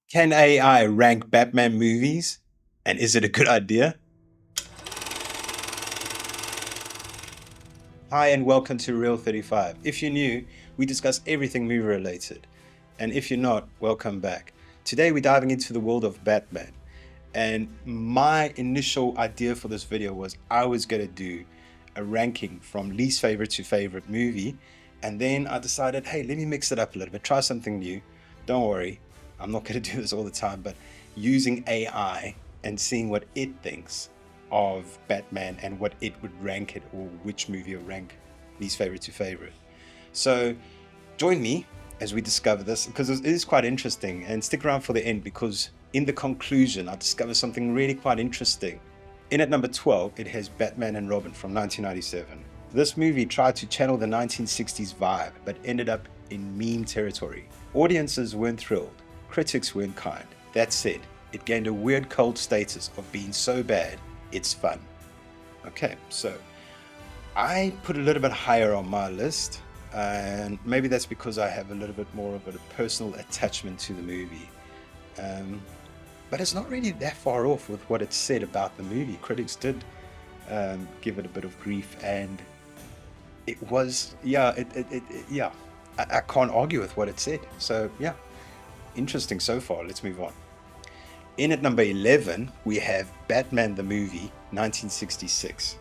Can AI rank Batman movies? And is it a good idea? Hi, and welcome to Real 35. If you're new, we discuss everything movie related. And if you're not, welcome back. Today, we're diving into the world of Batman. And my initial idea for this video was I was going to do a ranking from least favorite to favorite movie. And then I decided, hey, let me mix it up a little bit, try something new. Don't worry, I'm not going to do this all the time, but using AI and seeing what it thinks of Batman and what it would rank it, or which movie will rank least favorite to favorite. So join me as we discover this, because it is quite interesting, and stick around for the end because in the conclusion I discover something really quite interesting. In at number 12, it has Batman and Robin from 1997. This movie tried to channel the 1960s vibe but ended up in meme territory. Audiences weren't thrilled, critics weren't kind. That said, it gained a weird cult status of being so bad it's fun. Okay, so I put a little bit higher on my list, and maybe that's because I have a little bit more of a personal attachment to the movie. But it's not really that far off with what it said about the movie. Critics did give it a bit of grief, and it was, yeah, I can't argue with what it said. So, yeah, interesting so far. Let's move on. In at number 11, we have Batman the Movie, 1966.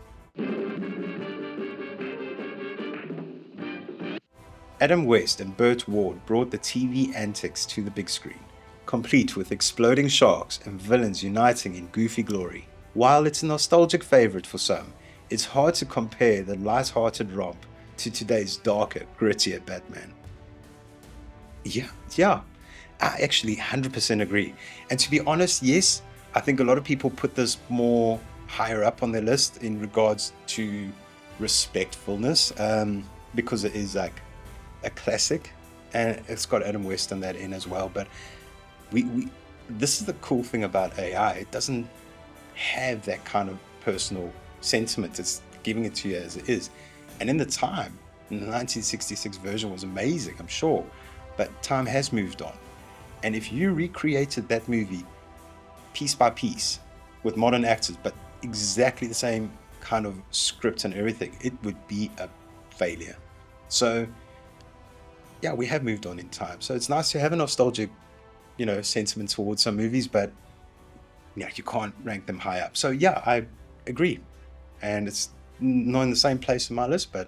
Adam West and Burt Ward brought the TV antics to the big screen, complete with exploding sharks and villains uniting in goofy glory. While it's a nostalgic favorite for some, it's hard to compare the light-hearted romp to today's darker, grittier Batman. Yeah, I actually 100% agree. And to be honest, yes, I think a lot of people put this more higher up on their list in regards to respectfulness, because it is like a classic, and it's got Adam West in that in as well. But we this is the cool thing about AI. It doesn't have that kind of personal sentiment. It's giving it to you as it is. And in the time, the 1966 version was amazing, I'm sure, but time has moved on. And if you recreated that movie piece by piece with modern actors, but exactly the same kind of script and everything, it would be a failure. So yeah, we have moved on in time. So it's nice to have a nostalgic, sentiment towards some movies, but yeah, you can't rank them high up. So yeah, I agree. And it's not in the same place in my list, but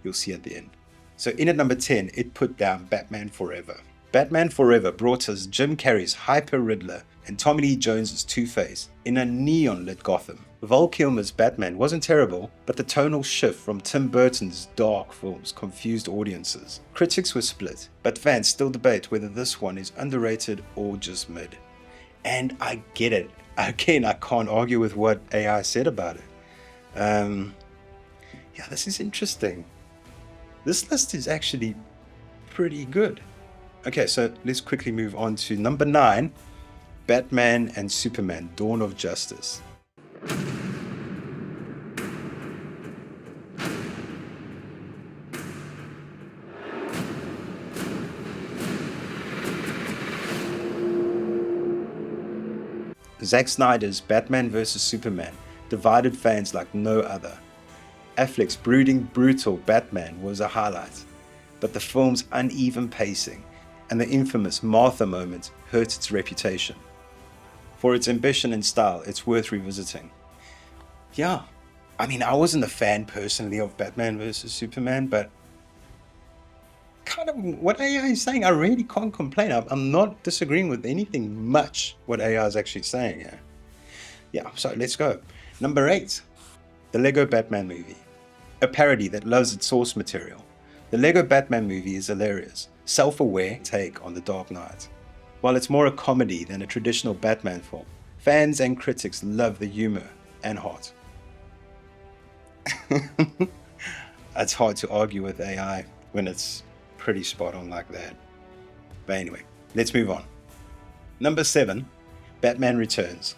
you'll see at the end. So in at number 10, it put down Batman Forever. Batman Forever brought us Jim Carrey's Hyper Riddler and Tommy Lee Jones's Two-Face in a neon-lit Gotham. Val Kilmer's Batman wasn't terrible, but the tonal shift from Tim Burton's dark films confused audiences. Critics were split, but fans still debate whether this one is underrated or just mid. And I get it. Again, I can't argue with what AI said about it. Yeah, this is interesting. This list is actually pretty good. Okay, so let's quickly move on to number 9, Batman and Superman, Dawn of Justice. Zack Snyder's Batman vs. Superman divided fans like no other. Affleck's brooding, brutal Batman was a highlight, but the film's uneven pacing and the infamous Martha moment hurt its reputation. For its ambition and style, it's worth revisiting. Yeah, I mean, I wasn't a fan personally of Batman vs. Superman, but kind of what AI is saying, I really can't complain. I'm not disagreeing with anything much what AI is actually saying. Yeah, so let's go. Number 8, the Lego Batman movie, a parody that loves its source material. The Lego Batman movie is hilarious, self-aware take on The Dark Knight. While it's more a comedy than a traditional Batman film, fans and critics love the humor and heart. It's hard to argue with AI when it's pretty spot on like that. But anyway, let's move on. Number 7, Batman Returns.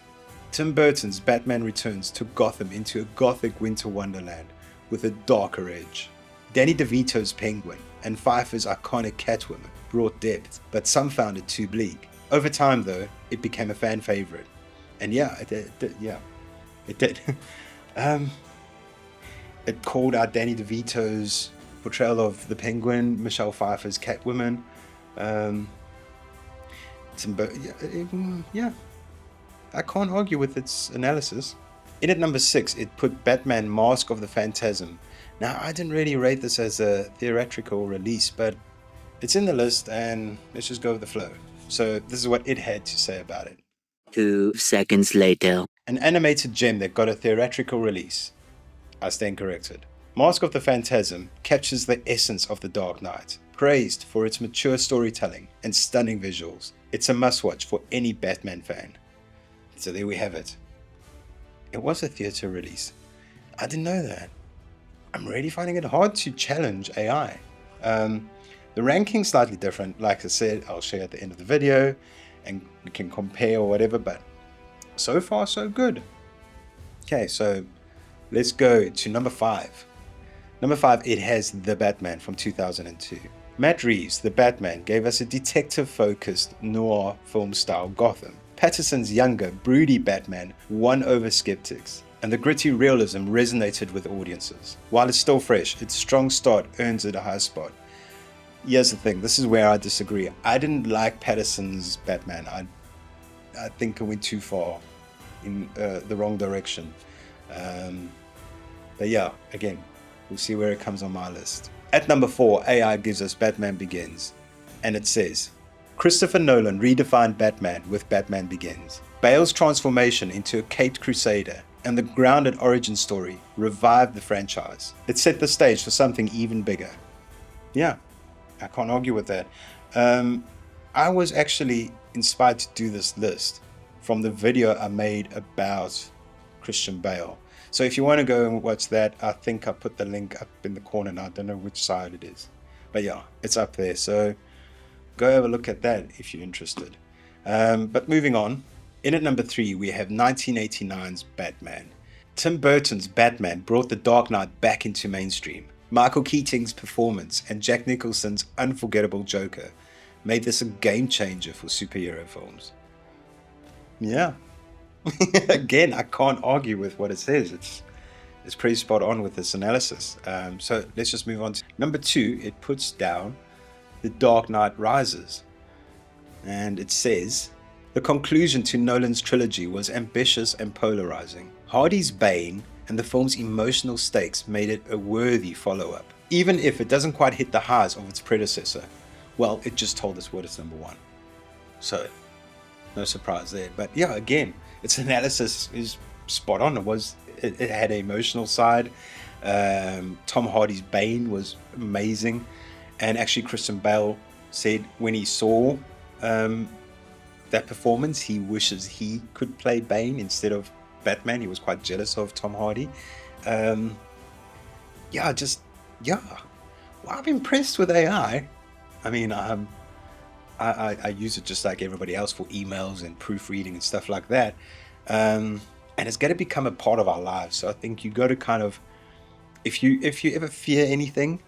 Tim Burton's Batman Returns took Gotham into a gothic winter wonderland with a darker edge. Danny DeVito's Penguin and Pfeiffer's iconic Catwoman brought depth, but some found it too bleak. Over time, though, it became a fan favorite. And yeah, it did. um, it called out Danny DeVito's portrayal of the Penguin, Michelle Pfeiffer's Catwoman. Um, yeah, I can't argue with its analysis. In at number 6, it put Batman Mask of the Phantasm. Now, I didn't really rate this as a theatrical release, but it's in the list and let's just go with the flow. So this is what it had to say about it. 2 seconds later. An animated gem that got a theatrical release. I stand corrected. Mask of the Phantasm captures the essence of The Dark Knight, praised for its mature storytelling and stunning visuals. It's a must-watch for any Batman fan. So there we have it. It was a theater release. I didn't know that. I'm really finding it hard to challenge AI. The ranking's slightly different. Like I said, I'll share at the end of the video and we can compare or whatever, but so far so good. Okay, so let's go to number 5. Number 5, it has The Batman from 2002. Matt Reeves' The Batman gave us a detective-focused noir film style Gotham. Patterson's younger, broody Batman won over skeptics, and the gritty realism resonated with audiences. While it's still fresh, its strong start earns it a high spot. Here's the thing, this is where I disagree. I didn't like Patterson's Batman. I think it went too far in the wrong direction. But yeah, again, we'll see where it comes on my list. At number 4, AI gives us Batman Begins. And it says, Christopher Nolan redefined Batman with Batman Begins. Bale's transformation into a caped crusader and the grounded origin story revived the franchise. It set the stage for something even bigger. Yeah, I can't argue with that. I was actually inspired to do this list from the video I made about Christian Bale. So if you want to go and watch that, I think I put the link up in the corner now. I don't know which side it is. But yeah, it's up there. So go have a look at that if you're interested. But moving on, in at number 3, we have 1989's Batman. Tim Burton's Batman brought the Dark Knight back into mainstream. Michael Keaton's performance and Jack Nicholson's unforgettable Joker made this a game changer for superhero films. Yeah. Again, I can't argue with what it says. It's pretty spot on with this analysis. So let's just move on to number 2. It puts down The Dark Knight Rises. And it says, the conclusion to Nolan's trilogy was ambitious and polarizing. Hardy's Bane and the film's emotional stakes made it a worthy follow-up. Even if it doesn't quite hit the highs of its predecessor, well, it just told us what is number 1. So, no surprise there. But yeah, again, its analysis is spot on. It had an emotional side. Tom Hardy's Bane was amazing. And actually, Christian Bale said when he saw that performance, he wishes he could play Bane instead of Batman. He was quite jealous of Tom Hardy. Well, I'm impressed with AI. I mean, I use it just like everybody else for emails and proofreading and stuff like that. And it's going to become a part of our lives. So I think you got to kind of, if you ever fear anything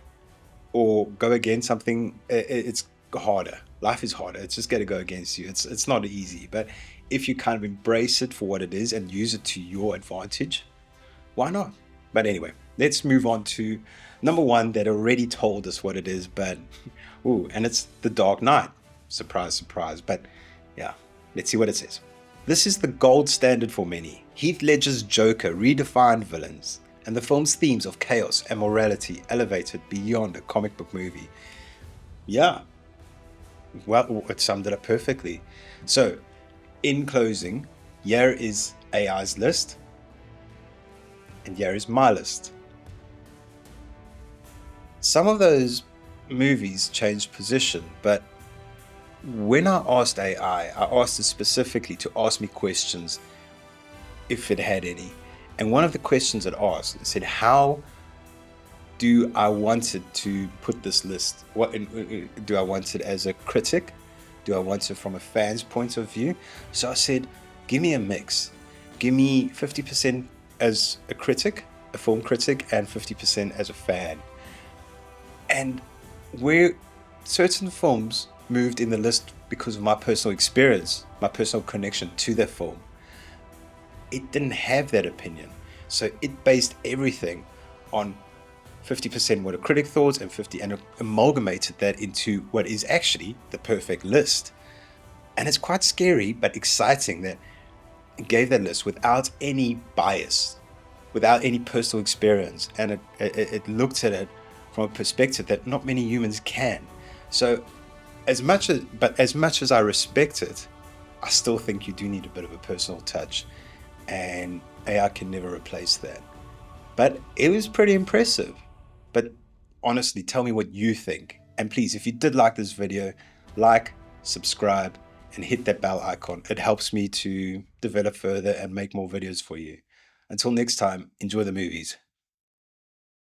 or go against something, it's harder. Life is harder. It's just going to go against you. It's not easy. But if you kind of embrace it for what it is and use it to your advantage, why not? But anyway, let's move on to number 1 that already told us what it is. But, and it's The Dark Knight. Surprise, surprise. But yeah, let's see what it says. This is the gold standard for many. Heath Ledger's Joker redefined villains, and the film's themes of chaos and morality elevated beyond a comic book movie. Yeah, well, it summed it up perfectly. So, in closing, here is AI's list, and here is my list. Some of those movies changed position, but when I asked AI, I asked it specifically to ask me questions, if it had any. And one of the questions it asked, it said, how do I want it to put this list? What do I want it as a critic? Do I want it from a fan's point of view? So I said, give me a mix. Give me 50% as a critic, a film critic, and 50% as a fan. And where certain films moved in the list because of my personal experience, my personal connection to that film. It didn't have that opinion. So it based everything on 50% what a critic thought and 50 and amalgamated that into what is actually the perfect list. And it's quite scary but exciting that it gave that list without any bias, without any personal experience, and it looked at it from a perspective that not many humans can. So as much as I respect it, I still think you do need a bit of a personal touch, and AI can never replace that. But it was pretty impressive. But honestly, tell me what you think. And please, if you did like this video, like, subscribe, and hit that bell icon. It helps me to develop further and make more videos for you. Until next time, enjoy the movies.